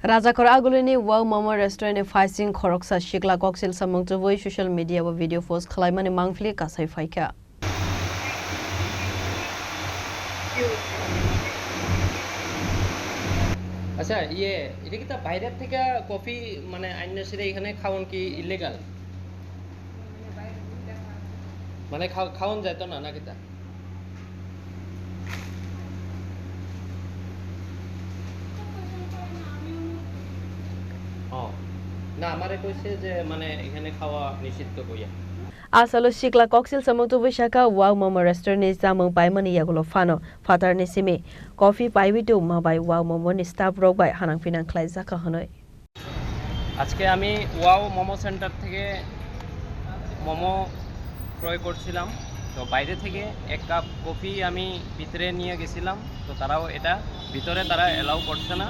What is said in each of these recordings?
Rajakor agulini wow mama restaurant facing khoroksa shikla koksil samung tuboi social media wa video post khlaimani mangfli kasai faika আচ্ছা এটা কি তা বাইরের থেকে coffee মানে আইনা সেরে এখানে খাওয়ান কি ইলিগাল মানে খাওয়ান যায় তো না নাকি তা না আমারে কইছে যে মানে এখানে খাওয়া নিষিদ্ধ কইয়া Asalo shikla koksil samung tuboi shaka wow mama restaurant ni samung paimani yagulo fano fatar ni simi coffee paibi tu ma bai wow mama ni staff rok bai hanang pinang khlai jaka hanoi আজকে আমি wow momo centre থেকে মোমো ক্রয় করছিলাম তো বাইরে থেকে এক cup coffee আমি ভিতরে নিয়ে গেছিলাম তো তারাও এটা ভিতরে তারা এলাও করছে না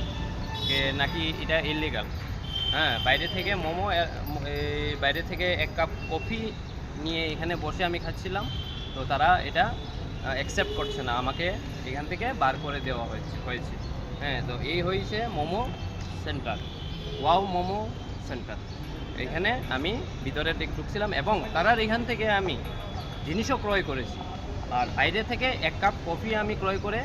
নাকি এটা ইলিগাল হ্যাঁ বাইরে থেকে মোমো বাইরে থেকে এক কাপ কফি নিয়ে এখানে বসে আমি খাচ্ছিলাম তো তারা এটা অ্যাকসেপ্ট করছে না আমাকে এখান থেকে বার করে দেওয়া হয়েছে হ্যাঁ তো এই হয়েছে momo centre wow momo centre এখানে আমি ভিতরে ঢুকছিলাম এবং তারার এখান থেকে আমি জিনিসও ক্রয় করেছি আর বাইরে থেকে এক কাপ কফি আমি ক্রয় করে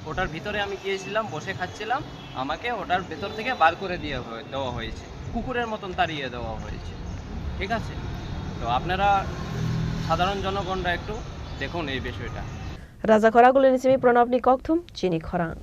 ওটার ভিতরে আমি গিয়েছিলাম বসে খাচ্ছিলাম আমাকে ওটার ভেতর থেকে বার করে দেওয়া হয়েছে কুকুরের মতন তাড়িয়ে দেওয়া হয়েছে ঠিক আছে তো আপনারা সাধারণ জনগণরা একটু দেখুন এই বিষয়টা Rajakor agulini simi pranab ni kokthum chini khorang